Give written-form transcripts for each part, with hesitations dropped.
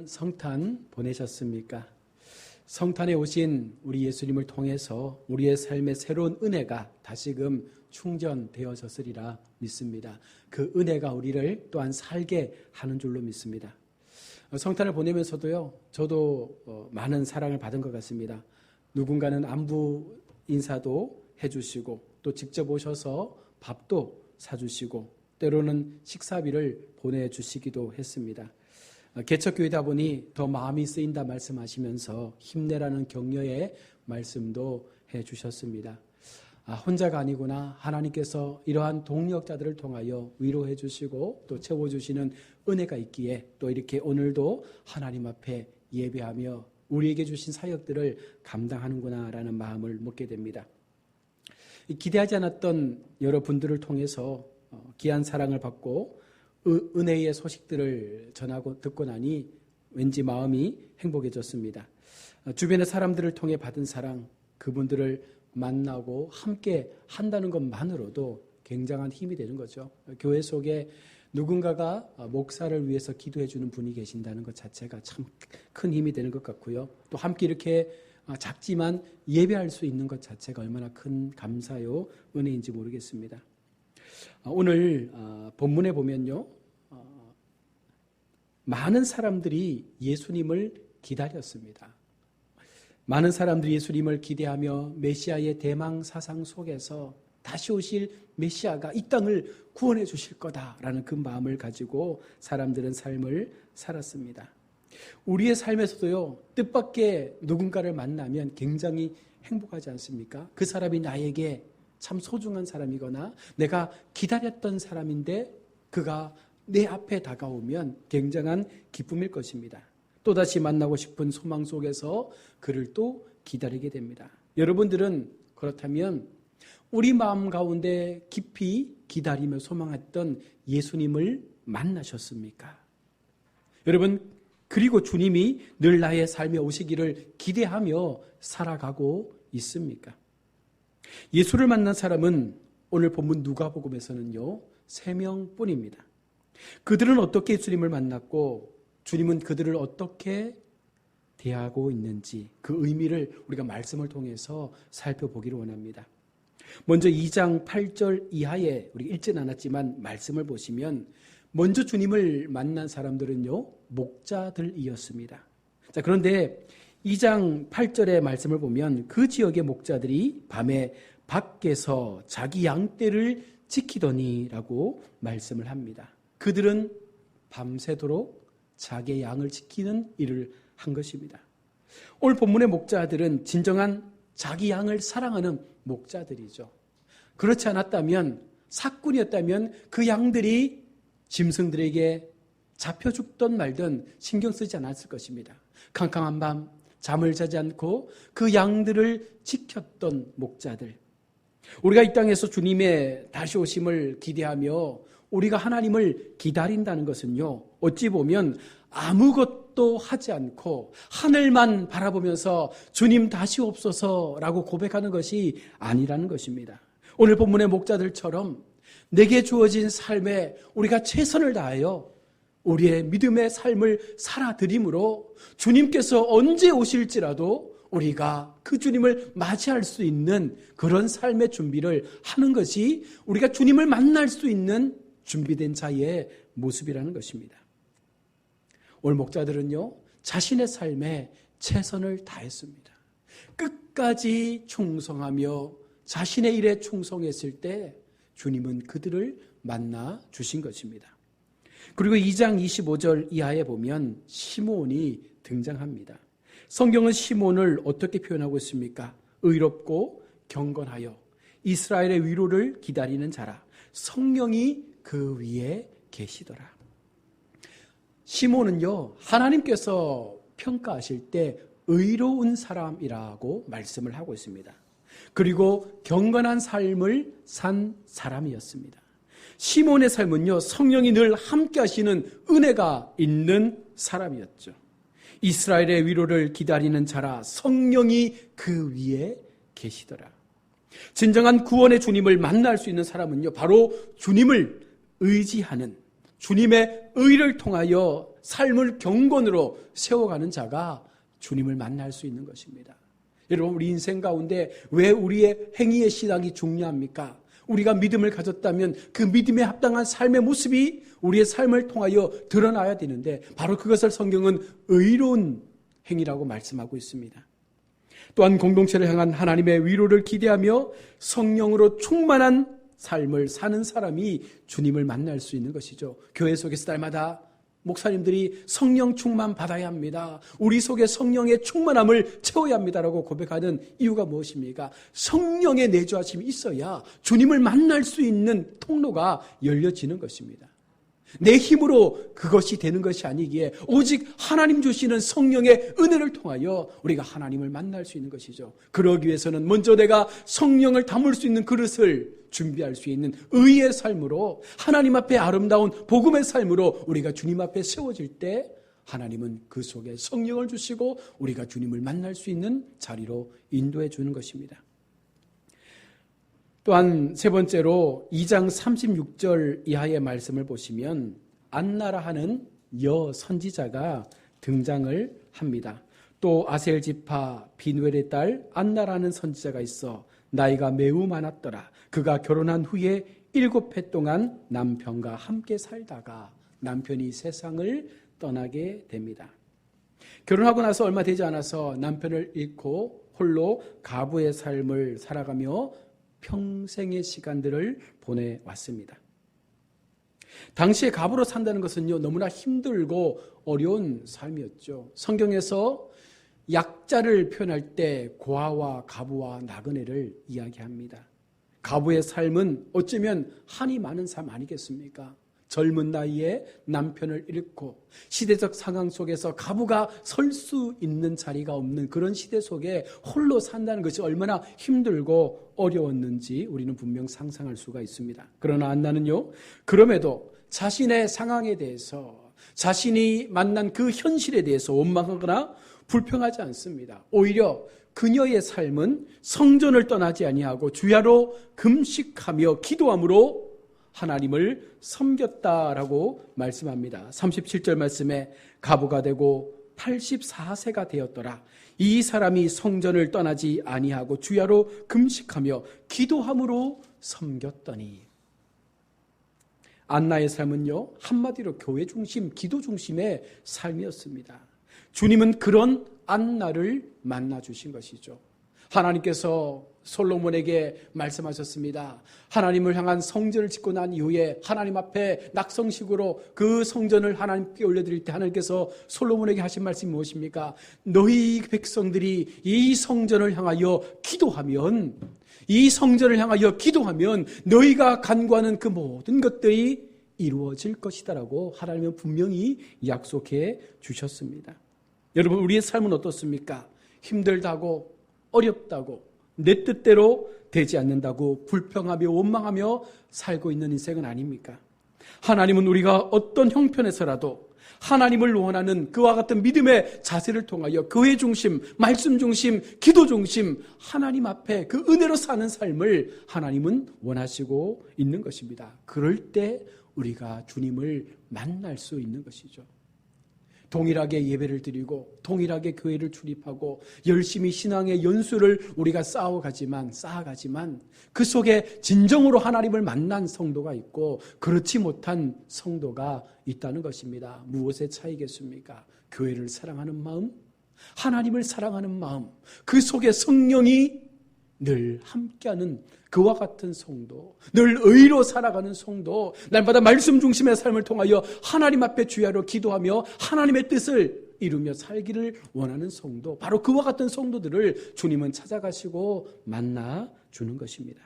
성탄 보내셨습니까? 성탄에 오신 우리 예수님을 통해서 우리의 삶의 새로운 은혜가 다시금 충전되어졌으리라 믿습니다. 그 은혜가 우리를 또한 살게 하는 줄로 믿습니다. 성탄을 보내면서도요, 저도 많은 사랑을 받은 것 같습니다. 누군가는 안부 인사도 해주시고 또 직접 오셔서 밥도 사주시고 때로는 식사비를 보내주시기도 했습니다. 개척교회다 보니 더 마음이 쓰인다 말씀하시면서 힘내라는 격려의 말씀도 해주셨습니다. 혼자가 아니구나. 하나님께서 이러한 동력자들을 통하여 위로해 주시고 또 채워주시는 은혜가 있기에 또 이렇게 오늘도 하나님 앞에 예배하며 우리에게 주신 사역들을 감당하는구나라는 마음을 먹게 됩니다. 기대하지 않았던 여러분들을 통해서 귀한 사랑을 받고 은혜의 소식들을 전하고 듣고 나니 왠지 마음이 행복해졌습니다. 주변의 사람들을 통해 받은 사랑, 그분들을 만나고 함께 한다는 것만으로도 굉장한 힘이 되는 거죠. 교회 속에 누군가가 목사를 위해서 기도해 주는 분이 계신다는 것 자체가 참 큰 힘이 되는 것 같고요. 또 함께 이렇게 작지만 예배할 수 있는 것 자체가 얼마나 큰 감사요 은혜인지 모르겠습니다. 오늘 본문에 보면요, 많은 사람들이 예수님을 기다렸습니다. 많은 사람들이 예수님을 기대하며 메시아의 대망 사상 속에서 다시 오실 메시아가 이 땅을 구원해 주실 거다라는 그 마음을 가지고 사람들은 삶을 살았습니다. 우리의 삶에서도요, 뜻밖의 누군가를 만나면 굉장히 행복하지 않습니까? 그 사람이 나에게 참 소중한 사람이거나 내가 기다렸던 사람인데 그가 내 앞에 다가오면 굉장한 기쁨일 것입니다. 또다시 만나고 싶은 소망 속에서 그를 또 기다리게 됩니다. 여러분들은 그렇다면 우리 마음 가운데 깊이 기다리며 소망했던 예수님을 만나셨습니까? 여러분, 그리고 주님이 늘 나의 삶에 오시기를 기대하며 살아가고 있습니까? 예수를 만난 사람은 오늘 본문 누가복음에서는요, 3명뿐입니다. 그들은 어떻게 예수님을 만났고 주님은 그들을 어떻게 대하고 있는지 그 의미를 우리가 말씀을 통해서 살펴보기를 원합니다. 먼저 2장 8절 이하에 우리가 읽진 않았지만 말씀을 보시면 먼저 주님을 만난 사람들은요, 목자들이었습니다. 자, 그런데 2장 8절의 말씀을 보면 그 지역의 목자들이 밤에 밖에서 자기 양떼를 지키더니라고 말씀을 합니다. 그들은 밤새도록 자기의 양을 지키는 일을 한 것입니다. 오늘 본문의 목자들은 진정한 자기 양을 사랑하는 목자들이죠. 그렇지 않았다면, 사꾼이었다면 그 양들이 짐승들에게 잡혀 죽던 말든 신경 쓰지 않았을 것입니다. 캄캄한 밤 잠을 자지 않고 그 양들을 지켰던 목자들. 우리가 이 땅에서 주님의 다시 오심을 기대하며 우리가 하나님을 기다린다는 것은요, 어찌 보면 아무것도 하지 않고 하늘만 바라보면서 주님 다시 옵소서라고 고백하는 것이 아니라는 것입니다. 오늘 본문의 목자들처럼 내게 주어진 삶에 우리가 최선을 다하여 우리의 믿음의 삶을 살아드림으로 주님께서 언제 오실지라도 우리가 그 주님을 맞이할 수 있는 그런 삶의 준비를 하는 것이 우리가 주님을 만날 수 있는 준비된 자의 모습이라는 것입니다. 오늘 목자들은요, 자신의 삶에 최선을 다했습니다. 끝까지 충성하며 자신의 일에 충성했을 때 주님은 그들을 만나 주신 것입니다. 그리고 2장 25절 이하에 보면 시몬이 등장합니다. 성경은 시몬을 어떻게 표현하고 있습니까? 의롭고 경건하여 이스라엘의 위로를 기다리는 자라. 성령이 그 위에 계시더라. 시몬은요, 하나님께서 평가하실 때 의로운 사람이라고 말씀을 하고 있습니다. 그리고 경건한 삶을 산 사람이었습니다. 시몬의 삶은요, 성령이 늘 함께 하시는 은혜가 있는 사람이었죠. 이스라엘의 위로를 기다리는 자라 성령이 그 위에 계시더라. 진정한 구원의 주님을 만날 수 있는 사람은요, 바로 주님을 의지하는, 주님의 의를 통하여 삶을 경건으로 세워가는 자가 주님을 만날 수 있는 것입니다. 여러분, 우리 인생 가운데 왜 우리의 행위의 신앙이 중요합니까? 우리가 믿음을 가졌다면 그 믿음에 합당한 삶의 모습이 우리의 삶을 통하여 드러나야 되는데, 바로 그것을 성경은 의로운 행위라고 말씀하고 있습니다. 또한 공동체를 향한 하나님의 위로를 기대하며 성령으로 충만한 삶을 사는 사람이 주님을 만날 수 있는 것이죠. 교회 속에서 날마다 목사님들이 성령 충만 받아야 합니다. 우리 속에 성령의 충만함을 채워야 합니다라고 고백하는 이유가 무엇입니까? 성령의 내주하심이 있어야 주님을 만날 수 있는 통로가 열려지는 것입니다. 내 힘으로 그것이 되는 것이 아니기에 오직 하나님 주시는 성령의 은혜를 통하여 우리가 하나님을 만날 수 있는 것이죠. 그러기 위해서는 먼저 내가 성령을 담을 수 있는 그릇을 준비할 수 있는 의의 삶으로, 하나님 앞에 아름다운 복음의 삶으로 우리가 주님 앞에 세워질 때 하나님은 그 속에 성령을 주시고 우리가 주님을 만날 수 있는 자리로 인도해 주는 것입니다. 또한 세 번째로 2장 36절 이하의 말씀을 보시면 안나라 하는 여 선지자가 등장을 합니다. 또 아셀 지파 비누엘의 딸 안나라는 선지자가 있어 나이가 매우 많았더라. 그가 결혼한 후에 7해 동안 남편과 함께 살다가 남편이 세상을 떠나게 됩니다. 결혼하고 나서 얼마 되지 않아서 남편을 잃고 홀로 가부의 삶을 살아가며 평생의 시간들을 보내왔습니다. 당시에 가부로 산다는 것은요, 너무나 힘들고 어려운 삶이었죠. 성경에서 약자를 표현할 때 고아와 가부와 나그네를 이야기합니다. 가부의 삶은 어쩌면 한이 많은 삶 아니겠습니까? 젊은 나이에 남편을 잃고 시대적 상황 속에서 가부가 설 수 있는 자리가 없는 그런 시대 속에 홀로 산다는 것이 얼마나 힘들고 어려웠는지 우리는 분명 상상할 수가 있습니다. 그러나 안나는요, 그럼에도 자신의 상황에 대해서, 자신이 만난 그 현실에 대해서 원망하거나 불평하지 않습니다. 오히려 그녀의 삶은 성전을 떠나지 아니하고 주야로 금식하며 기도함으로 하나님을 섬겼다라고 말씀합니다. 37절 말씀에 가부가 되고 84세가 되었더라. 이 사람이 성전을 떠나지 아니하고 주야로 금식하며 기도함으로 섬겼더니. 안나의 삶은요, 한마디로 교회 중심, 기도 중심의 삶이었습니다. 주님은 그런 안나를 만나 주신 것이죠. 하나님께서 솔로몬에게 말씀하셨습니다. 하나님을 향한 성전을 짓고 난 이후에 하나님 앞에 낙성식으로 그 성전을 하나님께 올려드릴 때 하나님께서 솔로몬에게 하신 말씀이 무엇입니까? 너희 백성들이 이 성전을 향하여 기도하면, 이 성전을 향하여 기도하면 너희가 간구하는 그 모든 것들이 이루어질 것이다라고 하나님은 분명히 약속해 주셨습니다. 여러분, 우리의 삶은 어떻습니까? 힘들다고, 어렵다고, 내 뜻대로 되지 않는다고 불평하며 원망하며 살고 있는 인생은 아닙니까? 하나님은 우리가 어떤 형편에서라도 하나님을 원하는 그와 같은 믿음의 자세를 통하여 교회 중심, 말씀 중심, 기도 중심, 하나님 앞에 그 은혜로 사는 삶을 하나님은 원하시고 있는 것입니다. 그럴 때 우리가 주님을 만날 수 있는 것이죠. 동일하게 예배를 드리고 동일하게 교회를 출입하고 열심히 신앙의 연수를 우리가 쌓아가지만 그 속에 진정으로 하나님을 만난 성도가 있고 그렇지 못한 성도가 있다는 것입니다. 무엇의 차이겠습니까? 교회를 사랑하는 마음, 하나님을 사랑하는 마음, 그 속에 성령이 늘 함께하는 그와 같은 성도, 늘 의로 살아가는 성도, 날마다 말씀 중심의 삶을 통하여 하나님 앞에 주야로 기도하며 하나님의 뜻을 이루며 살기를 원하는 성도, 바로 그와 같은 성도들을 주님은 찾아가시고 만나주는 것입니다.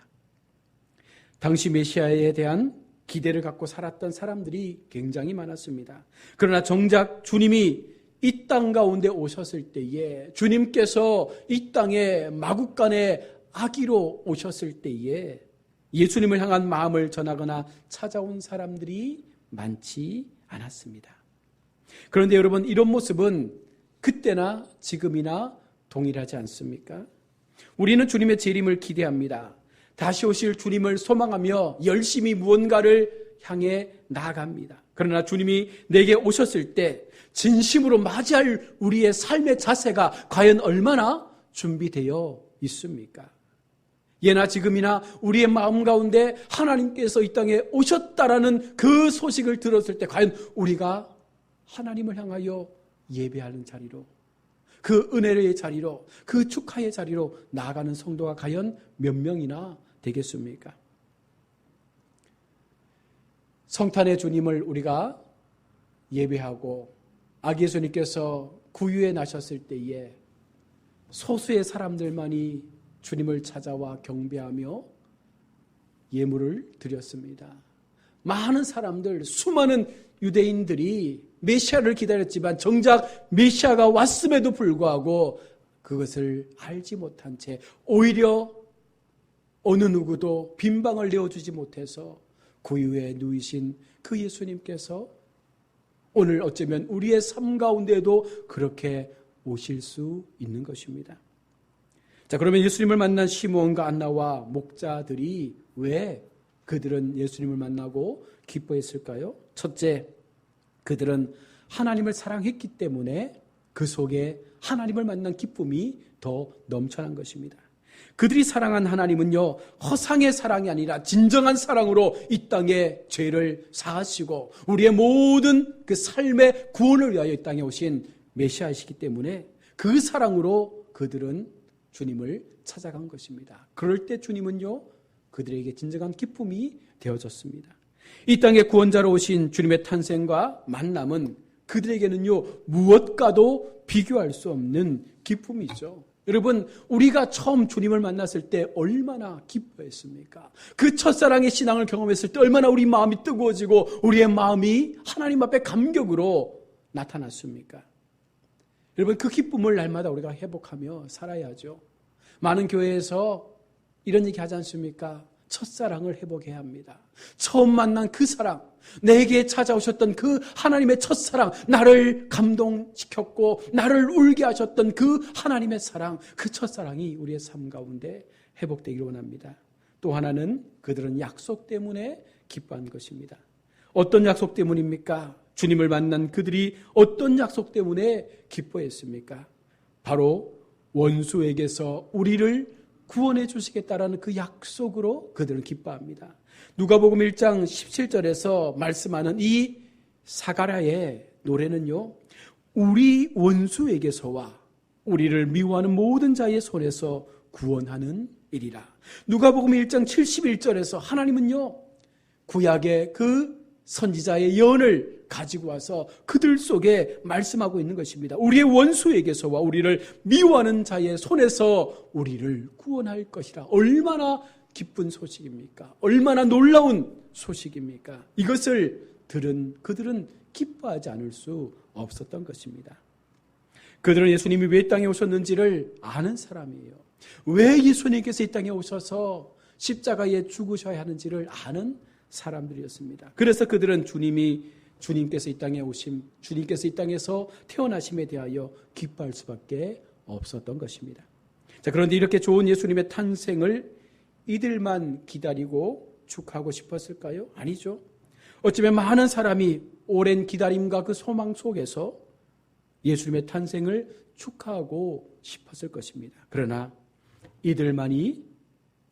당시 메시아에 대한 기대를 갖고 살았던 사람들이 굉장히 많았습니다. 그러나 정작 주님이 이 땅 가운데 오셨을 때에, 주님께서 이 땅에 마국간에 아기로 오셨을 때에 예수님을 향한 마음을 전하거나 찾아온 사람들이 많지 않았습니다. 그런데 여러분, 이런 모습은 그때나 지금이나 동일하지 않습니까? 우리는 주님의 재림을 기대합니다. 다시 오실 주님을 소망하며 열심히 무언가를 향해 나아갑니다. 그러나 주님이 내게 오셨을 때 진심으로 맞이할 우리의 삶의 자세가 과연 얼마나 준비되어 있습니까? 예나 지금이나 우리의 마음 가운데 하나님께서 이 땅에 오셨다라는 그 소식을 들었을 때 과연 우리가 하나님을 향하여 예배하는 자리로, 그 은혜의 자리로, 그 축하의 자리로 나아가는 성도가 과연 몇 명이나 되겠습니까? 성탄의 주님을 우리가 예배하고 아기 예수님께서 구유에 나셨을 때에 소수의 사람들만이 주님을 찾아와 경배하며 예물을 드렸습니다. 많은 사람들, 수많은 유대인들이 메시아를 기다렸지만 정작 메시아가 왔음에도 불구하고 그것을 알지 못한 채 오히려 어느 누구도 빈방을 내어주지 못해서 구유에 누이신 그 예수님께서 오늘 어쩌면 우리의 삶 가운데에도 그렇게 오실 수 있는 것입니다. 자, 그러면 예수님을 만난 시몬과 안나와 목자들이 왜 그들은 예수님을 만나고 기뻐했을까요? 첫째, 그들은 하나님을 사랑했기 때문에 그 속에 하나님을 만난 기쁨이 더 넘쳐난 것입니다. 그들이 사랑한 하나님은요, 허상의 사랑이 아니라 진정한 사랑으로 이 땅에 죄를 사하시고 우리의 모든 그 삶의 구원을 위하여 이 땅에 오신 메시아이시기 때문에 그 사랑으로 그들은 주님을 찾아간 것입니다. 그럴 때 주님은요, 그들에게 진정한 기쁨이 되어졌습니다. 이 땅에 구원자로 오신 주님의 탄생과 만남은 그들에게는요, 무엇과도 비교할 수 없는 기쁨이죠. 여러분, 우리가 처음 주님을 만났을 때 얼마나 기뻐했습니까? 그 첫사랑의 신앙을 경험했을 때 얼마나 우리 마음이 뜨거워지고 우리의 마음이 하나님 앞에 감격으로 나타났습니까? 여러분, 그 기쁨을 날마다 우리가 회복하며 살아야죠. 많은 교회에서 이런 얘기 하지 않습니까? 첫사랑을 회복해야 합니다. 처음 만난 그 사랑, 내게 찾아오셨던 그 하나님의 첫사랑, 나를 감동시켰고 나를 울게 하셨던 그 하나님의 사랑, 그 첫사랑이 우리의 삶 가운데 회복되기를 원합니다. 또 하나는 그들은 약속 때문에 기뻐한 것입니다. 어떤 약속 때문입니까? 주님을 만난 그들이 어떤 약속 때문에 기뻐했습니까? 바로 원수에게서 우리를 구원해 주시겠다라는 그 약속으로 그들은 기뻐합니다. 누가복음 1장 17절에서 말씀하는 이 사가랴의 노래는요, 우리 원수에게서와 우리를 미워하는 모든 자의 손에서 구원하는 일이라. 누가복음 1장 71절에서 하나님은요, 구약의 그 선지자의 예언을 가지고 와서 그들 속에 말씀하고 있는 것입니다. 우리의 원수에게서와 우리를 미워하는 자의 손에서 우리를 구원할 것이라. 얼마나 기쁜 소식입니까? 얼마나 놀라운 소식입니까? 이것을 들은 그들은 기뻐하지 않을 수 없었던 것입니다. 그들은 예수님이 왜 땅에 오셨는지를 아는 사람이에요. 왜 예수님께서 이 땅에 오셔서 십자가에 죽으셔야 하는지를 아는 사람들이었습니다. 그래서 그들은 주님께서 이 땅에 오심, 주님께서 이 땅에서 태어나심에 대하여 기뻐할 수밖에 없었던 것입니다. 자, 그런데 이렇게 좋은 예수님의 탄생을 이들만 기다리고 축하하고 싶었을까요? 아니죠. 어쩌면 많은 사람이 오랜 기다림과 그 소망 속에서 예수님의 탄생을 축하하고 싶었을 것입니다. 그러나 이들만이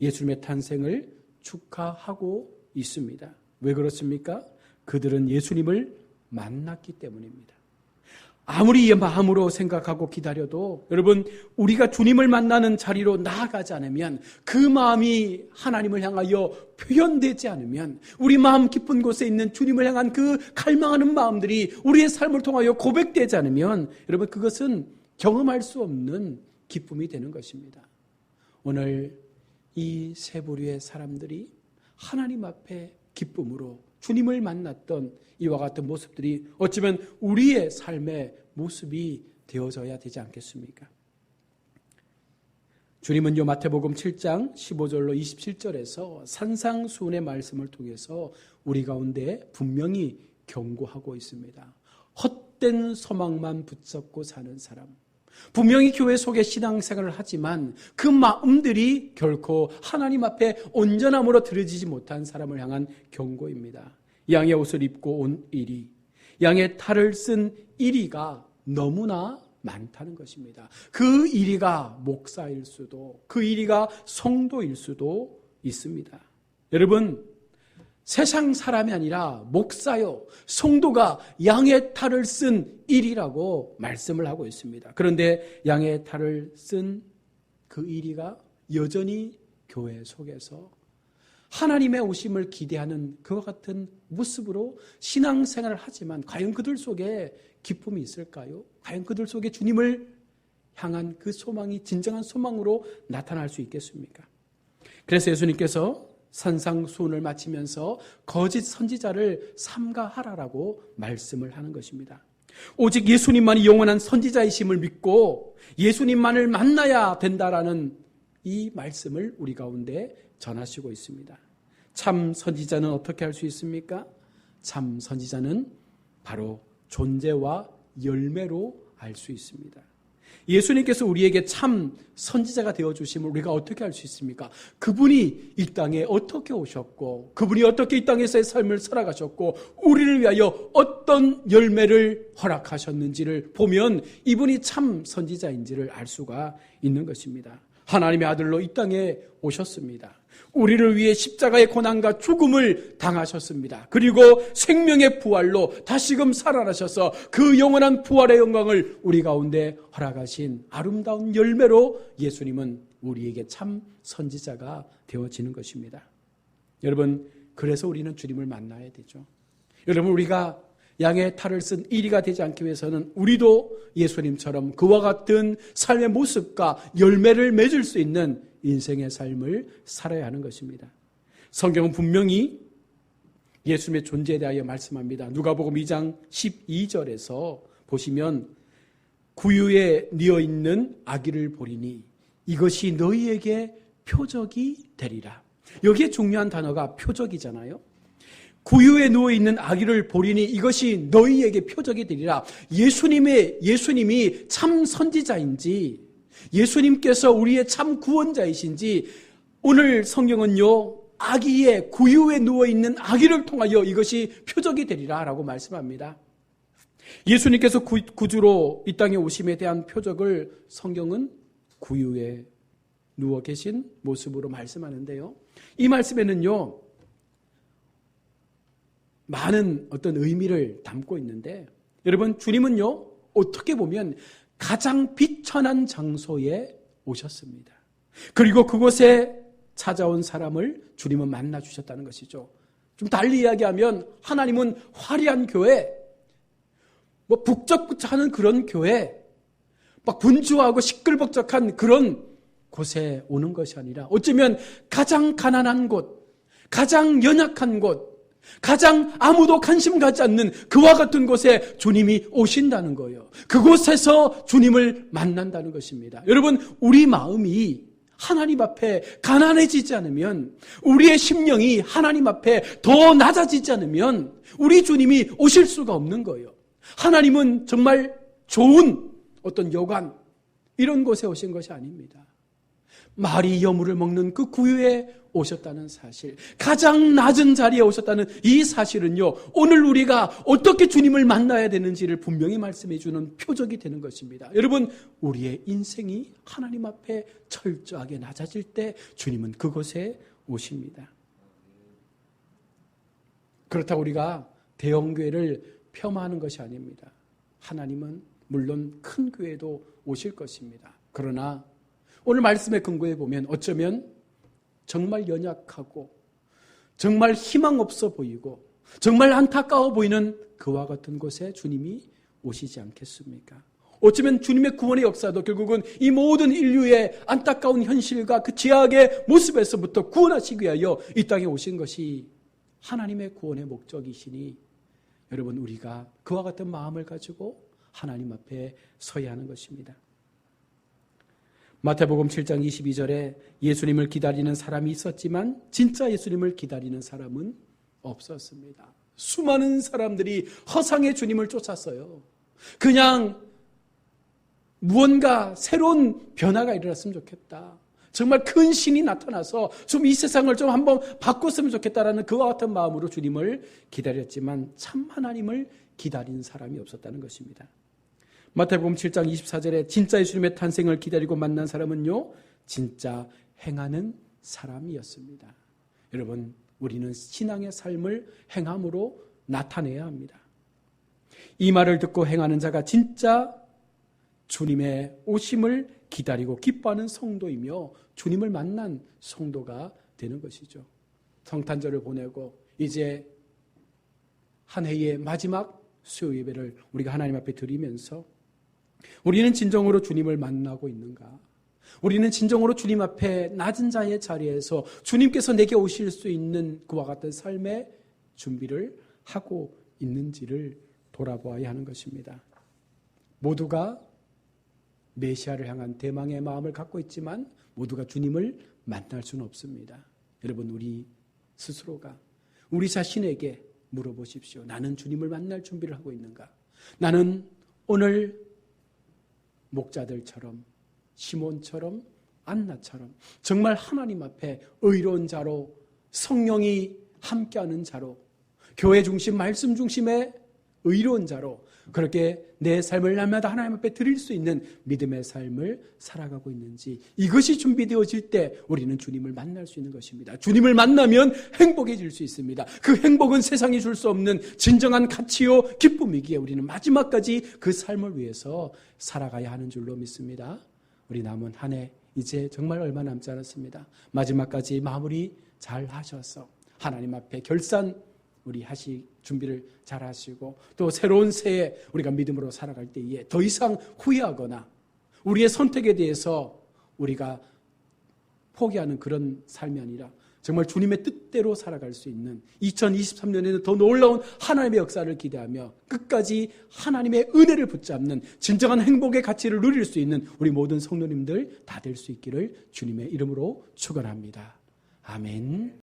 예수님의 탄생을 축하하고 있습니다. 왜 그렇습니까? 그들은 예수님을 만났기 때문입니다. 아무리 마음으로 생각하고 기다려도 여러분, 우리가 주님을 만나는 자리로 나아가지 않으면, 그 마음이 하나님을 향하여 표현되지 않으면, 우리 마음 깊은 곳에 있는 주님을 향한 그 갈망하는 마음들이 우리의 삶을 통하여 고백되지 않으면 여러분, 그것은 경험할 수 없는 기쁨이 되는 것입니다. 오늘 이 세 부류의 사람들이 하나님 앞에 기쁨으로 주님을 만났던 이와 같은 모습들이 어쩌면 우리의 삶의 모습이 되어져야 되지 않겠습니까? 주님은요, 마태복음 7장 15절로 27절에서 산상수훈의 말씀을 통해서 우리 가운데 분명히 경고하고 있습니다. 헛된 소망만 붙잡고 사는 사람, 분명히 교회 속에 신앙생활을 하지만 그 마음들이 결코 하나님 앞에 온전함으로 드려지지 못한 사람을 향한 경고입니다. 양의 옷을 입고 온 일이, 양의 탈을 쓴 일이가 너무나 많다는 것입니다. 그 일이가 목사일 수도, 그 일이가 성도일 수도 있습니다. 여러분, 세상 사람이 아니라 목사요, 성도가 양의 탈을 쓴 일이라고 말씀을 하고 있습니다. 그런데 양의 탈을 쓴 그 일이가 여전히 교회 속에서 하나님의 오심을 기대하는 그와 같은 모습으로 신앙생활을 하지만 과연 그들 속에 기쁨이 있을까요? 과연 그들 속에 주님을 향한 그 소망이 진정한 소망으로 나타날 수 있겠습니까? 그래서 예수님께서 산상수훈을 마치면서 거짓 선지자를 삼가하라라고 말씀을 하는 것입니다. 오직 예수님만이 영원한 선지자이심을 믿고 예수님만을 만나야 된다라는 이 말씀을 우리 가운데 전하시고 있습니다. 참 선지자는 어떻게 할 수 있습니까? 참 선지자는 바로 존재와 열매로 알 수 있습니다. 예수님께서 우리에게 참 선지자가 되어주심을 우리가 어떻게 알 수 있습니까? 그분이 이 땅에 어떻게 오셨고, 그분이 어떻게 이 땅에서의 삶을 살아가셨고, 우리를 위하여 어떤 열매를 허락하셨는지를 보면 이분이 참 선지자인지를 알 수가 있는 것입니다. 하나님의 아들로 이 땅에 오셨습니다. 우리를 위해 십자가의 고난과 죽음을 당하셨습니다. 그리고 생명의 부활로 다시금 살아나셔서 그 영원한 부활의 영광을 우리 가운데 허락하신 아름다운 열매로 예수님은 우리에게 참 선지자가 되어지는 것입니다. 여러분, 그래서 우리는 주님을 만나야 되죠. 여러분, 우리가 양의 탈을 쓴 이리가 되지 않기 위해서는 우리도 예수님처럼 그와 같은 삶의 모습과 열매를 맺을 수 있는 인생의 삶을 살아야 하는 것입니다. 성경은 분명히 예수님의 존재에 대하여 말씀합니다. 누가복음 2장 12절에서 보시면 구유에 뉘어있는 아기를 보리니 이것이 너희에게 표적이 되리라. 여기에 중요한 단어가 표적이잖아요. 구유에 누워있는 아기를 보리니 이것이 너희에게 표적이 되리라. 예수님이 참 선지자인지, 예수님께서 우리의 참 구원자이신지, 오늘 성경은요, 아기의 구유에 누워있는 아기를 통하여 이것이 표적이 되리라 라고 말씀합니다. 예수님께서 구주로 이 땅에 오심에 대한 표적을 성경은 구유에 누워 계신 모습으로 말씀하는데요. 이 말씀에는요, 많은 어떤 의미를 담고 있는데, 여러분, 주님은요, 어떻게 보면 가장 비천한 장소에 오셨습니다. 그리고 그곳에 찾아온 사람을 주님은 만나 주셨다는 것이죠. 좀 달리 이야기하면 하나님은 화려한 교회, 북적북적하는 그런 교회, 막 분주하고 시끌벅적한 그런 곳에 오는 것이 아니라 어쩌면 가장 가난한 곳, 가장 연약한 곳, 가장 아무도 관심 갖지 않는 그와 같은 곳에 주님이 오신다는 거예요. 그곳에서 주님을 만난다는 것입니다. 여러분, 우리 마음이 하나님 앞에 가난해지지 않으면, 우리의 심령이 하나님 앞에 더 낮아지지 않으면 우리 주님이 오실 수가 없는 거예요. 하나님은 정말 좋은 어떤 여관, 이런 곳에 오신 것이 아닙니다. 말이 여물을 먹는 그 구유에 오셨다는 사실, 가장 낮은 자리에 오셨다는 이 사실은요, 오늘 우리가 어떻게 주님을 만나야 되는지를 분명히 말씀해 주는 표적이 되는 것입니다. 여러분, 우리의 인생이 하나님 앞에 철저하게 낮아질 때 주님은 그곳에 오십니다. 그렇다고 우리가 대형교회를 폄하하는 것이 아닙니다. 하나님은 물론 큰 교회도 오실 것입니다. 그러나 오늘 말씀의 근거에 보면 어쩌면 정말 연약하고 정말 희망 없어 보이고 정말 안타까워 보이는 그와 같은 곳에 주님이 오시지 않겠습니까? 어쩌면 주님의 구원의 역사도 결국은 이 모든 인류의 안타까운 현실과 그 죄악의 모습에서부터 구원하시기 위하여 이 땅에 오신 것이 하나님의 구원의 목적이시니, 여러분, 우리가 그와 같은 마음을 가지고 하나님 앞에 서야 하는 것입니다. 마태복음 7장 22절에 예수님을 기다리는 사람이 있었지만 진짜 예수님을 기다리는 사람은 없었습니다. 수많은 사람들이 허상의 주님을 쫓았어요. 그냥 무언가 새로운 변화가 일어났으면 좋겠다. 정말 큰 신이 나타나서 좀 이 세상을 좀 한번 바꿨으면 좋겠다라는 그와 같은 마음으로 주님을 기다렸지만 참 하나님을 기다린 사람이 없었다는 것입니다. 마태복음 7장 24절에 진짜 예수님의 탄생을 기다리고 만난 사람은요, 진짜 행하는 사람이었습니다. 여러분, 우리는 신앙의 삶을 행함으로 나타내야 합니다. 이 말을 듣고 행하는 자가 진짜 주님의 오심을 기다리고 기뻐하는 성도이며 주님을 만난 성도가 되는 것이죠. 성탄절을 보내고 이제 한 해의 마지막 수요 예배를 우리가 하나님 앞에 드리면서 우리는 진정으로 주님을 만나고 있는가? 우리는 진정으로 주님 앞에 낮은 자의 자리에서 주님께서 내게 오실 수 있는 그와 같은 삶의 준비를 하고 있는지를 돌아보아야 하는 것입니다. 모두가 메시아를 향한 대망의 마음을 갖고 있지만 모두가 주님을 만날 수는 없습니다. 여러분, 우리 스스로가 우리 자신에게 물어보십시오. 나는 주님을 만날 준비를 하고 있는가? 나는 오늘 목자들처럼, 시몬처럼, 안나처럼 정말 하나님 앞에 의로운 자로, 성령이 함께하는 자로, 교회 중심, 말씀 중심의 의로운 자로 그렇게 내 삶을 날마다 하나님 앞에 드릴 수 있는 믿음의 삶을 살아가고 있는지, 이것이 준비되어질 때 우리는 주님을 만날 수 있는 것입니다. 주님을 만나면 행복해질 수 있습니다. 그 행복은 세상이 줄 수 없는 진정한 가치요 기쁨이기에 우리는 마지막까지 그 삶을 위해서 살아가야 하는 줄로 믿습니다. 우리 남은 한 해 이제 정말 얼마 남지 않았습니다. 마지막까지 마무리 잘 하셔서 하나님 앞에 결산 우리 하실 준비를 잘 하시고 또 새로운 새해 우리가 믿음으로 살아갈 때에 더 이상 후회하거나 우리의 선택에 대해서 우리가 포기하는 그런 삶이 아니라 정말 주님의 뜻대로 살아갈 수 있는 2023년에는 더 놀라운 하나님의 역사를 기대하며 끝까지 하나님의 은혜를 붙잡는 진정한 행복의 가치를 누릴 수 있는 우리 모든 성도님들 다 될 수 있기를 주님의 이름으로 축원합니다. 아멘.